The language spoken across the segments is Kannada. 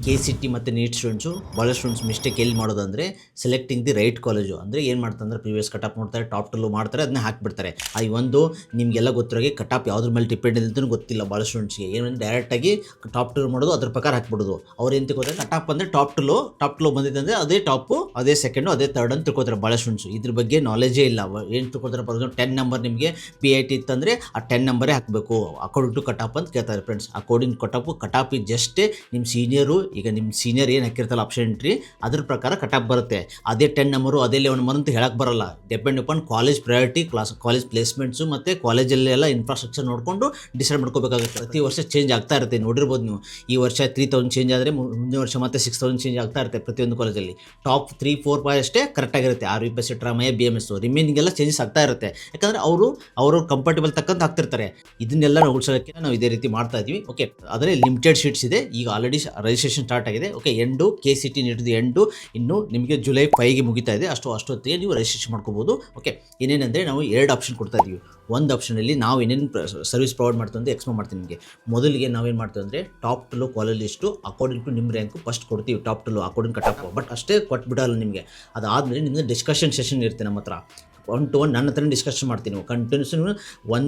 KCT ಮತ್ತು ನೀಟ್ ಸ್ಟೂಡೆಂಟ್ಸು ಭಾಳ ಸ್ಟೂಡೆಂಟ್ಸ್ ಮಿಸ್ಟೇಕ್ ಎಲ್ಲಿ ಮಾಡೋದಂದರೆ ಸೆಲೆಕ್ಟಿಂಗ್ ದಿ ರೈಟ್ ಕಾಲೇಜು. ಅಂದರೆ ಏನು ಮಾಡ್ತಾರೆ ಪ್ರೀವಿಯಸ್ ಕಟಾಪ್ ನೋಡ್ತಾರೆ, ಟಾಪ್ ಟು ಮಾಡ್ತಾರೆ, ಅದನ್ನ ಹಾಕಿಬಿಡ್ತಾರೆ. ಈ ಒಂದು ನಿಮಗೆಲ್ಲ ಗೊತ್ತಿರೋಗೆ ಕಟಾಪ್ ಯಾವುದ್ರ ಮೇಲೆ ಡಿಪೆಂಡ್ ಇದೆ ಅಂತಲೂ ಗೊತ್ತಿಲ್ಲ ಭಾಳ ಸ್ಟೂಡೆಂಟ್ಸ್ಗೆ. ಏನಂದ್ರೆ ಡೈರೆಕ್ಟಾಗಿ ಟಾಪ್ ಟು ಮಾಡೋದು, ಅದ್ರ ಪ್ರಕಾರ ಹಾಕ್ಬಿಡೋದು. ಅವ್ರು ಏನು ತಿಳ್ಕೋತಾರೆ, ಕಟಾಪ್ ಅಂದರೆ ಟಾಪ್ ಟು ಬಂದಿದೆ ಅಂದರೆ ಅದೇ ಟಾಪು, ಅದೇ ಸೆಕೆಂಡು, ಅದೇ ಥರ್ಡ್ ಅಂತ ತಿಳ್ಕೋತಾರೆ ಭಾಳ ಸ್ಟೂಡೆಂಟ್ಸು. ಇದ್ರ ಬಗ್ಗೆ ನಾಲೆಜೇ ಇಲ್ಲ. ಏನು ತಿಳ್ಕೊತಾರೆ, ಫಾರ್ ಎಕ್ಸಾಂಪಲ್ 10 ನಂಬರ್ ನಿಮಗೆ PIT ಇತ್ತಂದರೆ ಆ 10 ನಂಬರೇ ಹಾಕಬೇಕು ಅಕಾರ್ಡಿಂಗ್ ಟು ಕಟಾಪ್ ಅಂತ ಕೇಳ್ತಾರೆ friends. According cut-off is just ನಿಮ್ಮ ಸೀನಿಯರು, ಈಗ ನಿಮ್ಮ ಸೀನಿಯರ್ ಏನು ಹಾಕಿರ್ತಾರಲ್ಲ ಆಪ್ಷನ್ ಎಂಟ್ರಿ, ಅದ್ರ ಪ್ರಕಾರ ಕಟಾಪ್ ಬರುತ್ತೆ. ಅದೇ 10 ನಂಬರು ಅದೇ 11 ನಂಬರ್ ಅಂತ ಹೇಳಕ್ಕೆ ಬರಲ್ಲ. Depend upon college priority, college placements ಮತ್ತು ಕಾಲೇಜಲ್ಲೆಲ್ಲ ಇನ್ಫ್ರಾಸ್ಟ್ರಕ್ಚರ್ ನೋಡಿಕೊಂಡು ಡಿಸೈಡ್ ಮಾಡ್ಕೋಬೇಕಾಗುತ್ತೆ. ಪ್ರತಿ ವರ್ಷ ಚೇಂಜ್ ಆಗ್ತಾ ಇರುತ್ತೆ, ನೋಡಿರ್ಬೋದು ನೀವು. ಈ ವರ್ಷ 3000 ಚೇಂಜ್ ಆದರೆ ಮುಂದಿನ ವರ್ಷ ಮತ್ತೆ 6000 ಚೇಂಜ್ ಆಗ್ತಾ ಇರುತ್ತೆ ಪ್ರತಿಯೊಂದು ಕಾಲೇಜಲ್ಲಿ. ಟಾಪ್ 3, 4, 5 ಅಷ್ಟೇ ಕರೆಕ್ಟಾಗಿರುತ್ತೆ. RVPS, ಟ್ರಾಮಯ, BMS, ರಿಮೈನಿಂಗ್ ಎಲ್ಲ ಚೇಂಜಸ್ ಆಗ್ತಾ ಇರುತ್ತೆ. ಯಾಕಂದರೆ ಅವರು ಕಂಫರ್ಟಬಲ್ ತಕ್ಕಂತ ಹಾಕ್ತಿರ್ತಾರೆ. ಇದನ್ನೆಲ್ಲ ನೋಡ್ಸೋಕ್ಕೆ ನಾವು ಇದೇ ರೀತಿ ಮಾಡ್ತಾ ಇದ್ವಿ. ಓಕೆ, ಆದರೆ ಲಿಮಿಟೆಡ್ ಶೀಟ್ಸ್ ಇದೆ. ಈಗ ಆಲ್ರೆಡಿ ರಿಜಿಸ್ಟ್ರೇಷನ್ ಸ್ಟಾರ್ಟ್ ಆಗಿದೆ. ಓಕೆ, ಎಂಡು KCT ನೀಡಿದ ಎಂಡು ಇನ್ನು ನಿಮಗೆ ಜುಲೈ 5ಗೆ ಮುಗಿತಾ ಇದೆ. ಅಷ್ಟೊತ್ತಿಗೆ ನೀವು ರಿಜಿಸ್ಟ್ರೇಷನ್ ಮಾಡ್ಕೋಬೋದು. ಓಕೆ, ಏನೇನೆಂದರೆ ನಾವು 2 ಆಪ್ಷನ್ ಕೊಡ್ತಾ ಇದ್ದೀವಿ. ಒಂದು ಆಪ್ಷನಲ್ಲಿ ನಾವು ಏನೇನು ಸರ್ವಿಸ್ ಪ್ರೊವೈಡ್ ಮಾಡ್ತೀವಿ ಅಂತ ಎಕ್ಸ್ಪ್ಲೇನ್ ಮಾಡ್ತೀನಿ ನಿಮಗೆ. ಮೊದಲಿಗೆ ನಾವೇನು ಮಾಡ್ತೀವಿ ಅಂದರೆ top two college list according to ನಿಮ್ಮ ರ್ಯಾಂಕು ಫಸ್ಟ್ ಕೊಡ್ತೀವಿ. Top two according cutoff, but ಅಷ್ಟೇ ಕೊಟ್ಬಿಡಲ್ಲ ನಿಮಗೆ. ಅದಾದಮೇಲೆ ನಿಮಗೆ ಡಿಸ್ಕಷನ್ ಸೆಷನ್ ಇರುತ್ತೆ ನಮ್ಮ ಹತ್ರ. 1-to-1 ನನ್ನ ಹತ್ರ ಡಿಸ್ಕಷನ್ ಮಾಡ್ತೀನಿ. ಕಂಟಿನ್ಯೂಸ್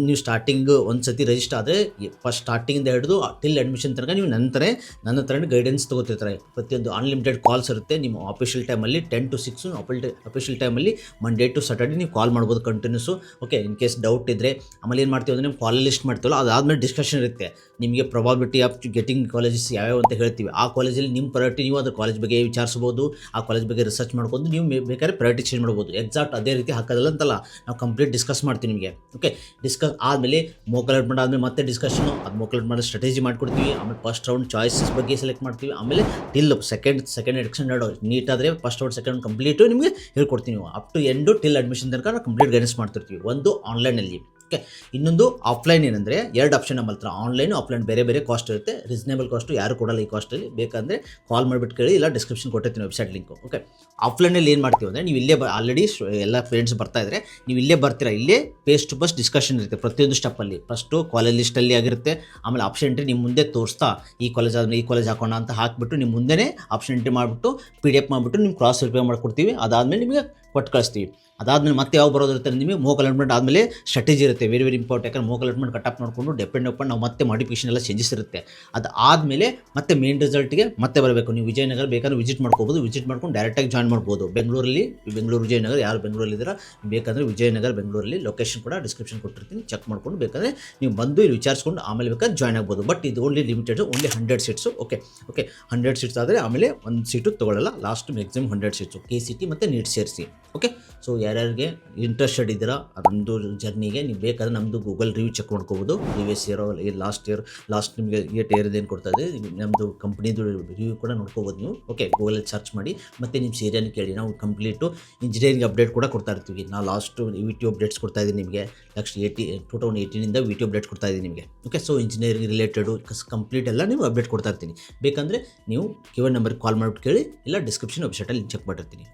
ನೀವು ಸ್ಟಾರ್ಟಿಂಗ್ ಒಂದು ಸತಿ ರಿಜಿಸ್ಟರ್ ಆದರೆ ಫಸ್ಟ್ ಸ್ಟಾರ್ಟಿಂಗಿಂದ ಹಿಡಿದು ಟಿಲ್ ಅಡ್ಮಿಷನ್ ತನಕ ನೀವು ನನ್ನ ಹತ್ರ ಗೈಡೆನ್ಸ್ ತೊಗೋತಿರ್ತಾರೆ. ಪ್ರತಿಯೊಂದು ಅನ್ಲಿಮಿಟೆಡ್ ಕಾಲ್ಸ್ ಇರುತ್ತೆ. ನಿಮ್ಮ ಆಫಿಷಿಯಲ್ ಟೈಮಲ್ಲಿ 10 to 6 ಅಫಿಷಿಯಲ್ ಟೈಮಲ್ಲಿ ಮಂಡೇ ಟು ಸ್ಯಾಟರ್ಡೆ ನೀವು ಕಾಲ್ ಮಾಡ್ಬೋದು continuous. Okay, in case doubt ಇದ್ದರೆ ಆಮೇಲೆ ಏನು ಮಾಡ್ತೀವಿ ಅಂದರೆ, ನೀವು ಕಾಲ್ ಲಿಸ್ಟ್ ಮಾಡ್ತೀವಲ್ಲ, ಅದಾದಮೇಲೆ ಡಿಸ್ಕಷನ್ ಇರುತ್ತೆ. ನಿಮಗೆ ಪ್ರೊಬಾಬಿಲಿಟಿ ಆಫ್ ಗೆಟಿಂಗ್ ಕಾಲೇಜಸ್ ಯಾವ್ಯಾವ ಅಂತ ಹೇಳ್ತೀವಿ. ಆ ಕಾಲೇಜಲ್ಲಿ ನಿಮ್ಮ ಪ್ರಯಾರಿಟಿ, ನೀವು ಅದ್ರ ಕಾಲೇಜ್ ಬಗ್ಗೆ ವಿಚಾರಿಸ್ಬೋದು. ಆ ಕಾಲೇಜ್ ಬಗ್ಗೆ ರಿಸರ್ಚ್ ಮಾಡ್ಕೊಂಡು ನೀವು ಬೇಕಾದ್ರೆ ಪ್ರಯಾರಿಟಿ ಚೇಂಜ್ ಮಾಡ್ಬೋದು. ಎಕ್ಸಾಕ್ಟ್ ಅದೇ ರೀತಿ ಹಾಕೋದಲ್ಲ ಅಂತಲ್ಲ, ನಾವು ಕಂಪ್ಲೀಟ್ ಡಿಸ್ಕಸ್ ಮಾಡ್ತೀವಿ ನಿಮಗೆ. ಓಕೆ, ಡಿಸ್ಕಸ್ ಆದಮೇಲೆ ಮೋಕ್ ಅಲಾಟ್ ಆದಮೇಲೆ ಮತ್ತೆ ಡಿಸ್ಕಷನು, ಅದು ಮೋಕ್ ಅಲಾಟ್ ಮಾಡೋ ಸ್ಟ್ರಾಟಜಿ ಮಾಡ್ಕೊಡ್ತೀವಿ. ಆಮೇಲೆ ಫಸ್ಟ್ ರೌಂಡ್ ಚಾಯ್ಸಸ್ ಬಗ್ಗೆ ಸೆಲೆಕ್ಟ್ ಮಾಡ್ತೀವಿ. ಆಮೇಲೆ ಟಿಲ್ ಸೆಕೆಂಡ್ ಎಲೆಕ್ಷನ್ ನೀಟ್ ಆದರೆ ಫಸ್ಟ್ ರೌಂಡ್ ಸೆಕೆಂಡ್ ಕಂಪ್ಲೀಟು ನಿಮಗೆ ಹೇಳ್ಕೊಡ್ತೀವಿ. Up to end till admission ತನಕ ನಾವು ಕಂಪ್ಲೀಟ್ ಗೈಡೆನ್ಸ್ ಮಾಡ್ತಿರ್ತೀವಿ. ಒಂದು ಆನ್ಲೈನಲ್ಲಿ. ಓಕೆ, ಇನ್ನೊಂದು ಆಫ್ಲೈನ್. ಏನಂದರೆ 2 ಆಪ್ಷನ್ ನಮ್ಮ ಹತ್ರ, ಆನ್ಲೈನು ಆಫ್ಲೈನ್. ಬೇರೆ ಬೇರೆ ಕಾಸ್ಟ್ ಇರುತ್ತೆ. ರೀಸನೇಬಲ್ ಕಾಸ್ಟು ಯಾರು ಕೊಡಲ್ಲ ಈ ಕಾಸ್ಟಲ್ಲಿ. ಬೇಕಂದರೆ ಕಾಲ್ ಮಾಡಿಬಿಟ್ಟು ಕೇಳಿ, ಇಲ್ಲ ಡಿಸ್ಕ್ರಿಪ್ಷನ್ ಕೊಟ್ಟಿರ್ತೀನಿ ವೆಬ್ಸೈಟ್ ಲಿಂಕು. ಓಕೆ, ಆಫ್ಲೈನಲ್ಲಿ ಏನು ಮಾಡ್ತೀವಿ ಅಂದರೆ, ನೀವು ಇಲ್ಲೇ ಆಲ್ರೆಡಿ ಎಲ್ಲ ಫ್ರೆಂಡ್ಸ್ ಬರ್ತಾ ಇದ್ದರೆ ನೀವು ಇಲ್ಲೇ ಬರ್ತೀರಾ. ಇಲ್ಲೇ ಫೇಸ್ ಟು ಫೇಸ್ ಡಿಸ್ಕಷನ್ ಇರುತ್ತೆ ಪ್ರತಿಯೊಂದು ಸ್ಟೆಪ್ಪಲ್ಲಿ. ಫಸ್ಟು ಕಾಲೇಜ್ ಲಿಸ್ಟಲ್ಲಿ ಆಗಿರುತ್ತೆ. ಆಮೇಲೆ ಆಪ್ಷನ್ ಎಂಟ್ರಿ ನಿಮ್ಮ ಮುಂದೆ ತೋರಿಸ್ತಾ, ಈ ಕಾಲೇಜ್ ಆದಮೇಲೆ ಈ ಕಾಲೇಜ್ ಹಾಕೋಣ ಅಂತ ಹಾಕಿಬಿಟ್ಟು ನಿಮ್ಮ ಮುಂದೆನೇ ಆಪ್ಷನ್ ಎಂಟ್ರಿ ಮಾಡಿಬಿಟ್ಟು PDF ಮಾಡಿಬಿಟ್ಟು ನಿಮ್ಗೆ ಕ್ರಾಸ್ ವೆರಿಫೈ ಮಾಡ್ಕೊಡ್ತೀವಿ. ಅದಾದಮೇಲೆ ನಿಮಗೆ ಕೊಟ್ಟು ಕಳಿಸ್ತೀವಿ. ಅದಾದಮೇಲೆ ಮತ್ತೆ ಯಾವ ಬರೋದಿರುತ್ತೆ, ನಿಮಗೆ ಮೋಕ್ ಅಲಾಟ್ಮೆಂಟ್ ಆದಮೇಲೆ ಸ್ಟ್ರಾಟಜಿ ಇರುತ್ತೆ. Very very important. ಯಾಕಂದ್ರೆ ಮೋಕ್ ಅಲಾಟ್ಮೆಂಟ್ ಕಟಾಪ್ ನೋಡಿಕೊಂಡು ಡಿಪೆಂಡ್ ಅಪಾನ್ ನಾವು ಮತ್ತೆ ಮಾಡಿಫಿಕೇಷನ್ ಎಲ್ಲ ಚೇಂಜಸ್ ಇರುತ್ತೆ. ಅದು ಆದಮೇಲೆ ಮತ್ತೆ ಮೇನ್ ರಿಸಲ್ಟ್ಗೆ ಮತ್ತೆ ಬರಬೇಕು. ನೀವು ವಿಜಯನಗರ ಬೇಕಾದ್ರೆ ವಿಸಿಟ್ ಮಾಡ್ಕೋಬೋದು. ವಿಸಿಟ್ ಮಾಡ್ಕೊಂಡು ಡೈರೆಕ್ಟಾಗಿ ಜಾಯ್ನ್ ಮಾಡ್ಬೋದು. ಬೆಂಗಳೂರು ವಿಜಯನಗರ, ಯಾರು ಬೆಂಗಳೂರಲ್ಲಿದ್ದೀರಾ ಬೇಕಂದರೆ ವಿಜಯನಗರ ಬೆಂಗಳೂರಲ್ಲಿ ಲೊಕೇಶನ್ ಕೂಡ ಡಿಸ್ಕ್ರಿಪ್ಷನ್ ಕೊಟ್ಟಿರ್ತೀನಿ. ಚೆಕ್ ಮಾಡ್ಕೊಂಡು ಬೇಕಂದರೆ ನೀವು ಬಂದು ಇಲ್ಲಿ ವಿಚಾರಿಸ್ಕೊಂಡು ಆಮೇಲೆ ಬೇಕಾದ್ರೆ ಜಾಯ್ನ್ ಆಗ್ಬೋದು. ಬಟ್ ಇದು only limited, only 100 seats. Okay, 100 seats ಆದರೆ ಆಮೇಲೆ ಒಂದು ಸೀಟು ತೊಗೊಳ್ಳಲ್ಲ. ಲಾಸ್ಟ್ ಮ್ಯಾಕ್ಸಿಮಮ್ 100 ಸೀಟ್ಸು KCT ಮತ್ತು ನೀಟ್ ಸೇರಿಸಿ. ಓಕೆ, ಸೊ ಯಾರ್ಯಾರಿಗೆ ಇಂಟ್ರೆಸ್ಟೆಡ್ ಇದ್ದೀರಾ ನಮ್ಮದು ಜರ್ನಿಗೆ, ನೀವು ಬೇಕಾದ್ರೆ ನಮ್ಮದು ಗೂಗಲ್ ರಿವ್ಯೂ ಚೆಕ್ ಮಾಡ್ಕೋಬೋದು. ಪ್ರೀವಿಯಸ್ ಇಯರ್, ಲಾಸ್ಟ್ ನಿಮಗೆ ಏನು ಕೊಡ್ತಾ ಇದೆ, ನಮ್ಮದು ಕಂಪ್ನಿದು ರಿವ್ಯೂ ಕೂಡ ನೋಡ್ಕೋಬೋದು ನೀವು. ಓಕೆ, ಗೂಗಲಲ್ಲಿ ಸರ್ಚ್ ಮಾಡಿ ಮತ್ತು ನಿಮ್ಮ ಸೇರಿಯನ್ನು ಕೇಳಿ. ನಾವು ಕಂಪ್ಲೀಟು ಇಂಜಿನಿಯರಿಂಗ್ ಅಪ್ಡೇಟ್ ಕೂಡ ಕೊಡ್ತಾ ಇರ್ತೀವಿ. ನಾವು ಲಾಸ್ಟು VT ಅಪ್ಡೇಟ್ಸ್ ಕೊಡ್ತಾ ಇದ್ದೀನಿ ನಿಮಗೆ. ನೆಕ್ಸ್ಟ್ 2018ಇಂದ VT ಅಪ್ಡೇಟ್ಸ್ ಕೊಡ್ತಾ ಇದ್ದೀನಿ ನಿಮಗೆ. Okay, so engineering related complete ಎಲ್ಲ ನೀವು ಅಪ್ಡೇಟ್ ಕೊಡ್ತಾ ಇರ್ತೀನಿ. ಬೇಕಂದರೆ ನೀವು Q&A ನಂಬರ್ಗೆ ಕಾಲ್ ಮಾಡಿಬಿಟ್ಟು ಕೇಳಿ, ಇಲ್ಲ ಡಿಸ್ಕ್ರಿಪ್ಷನ್ ವೆಬ್ಸೈಟಲ್ಲಿ ಚೆಕ್ ಮಾಡಿರ್ತೀನಿ.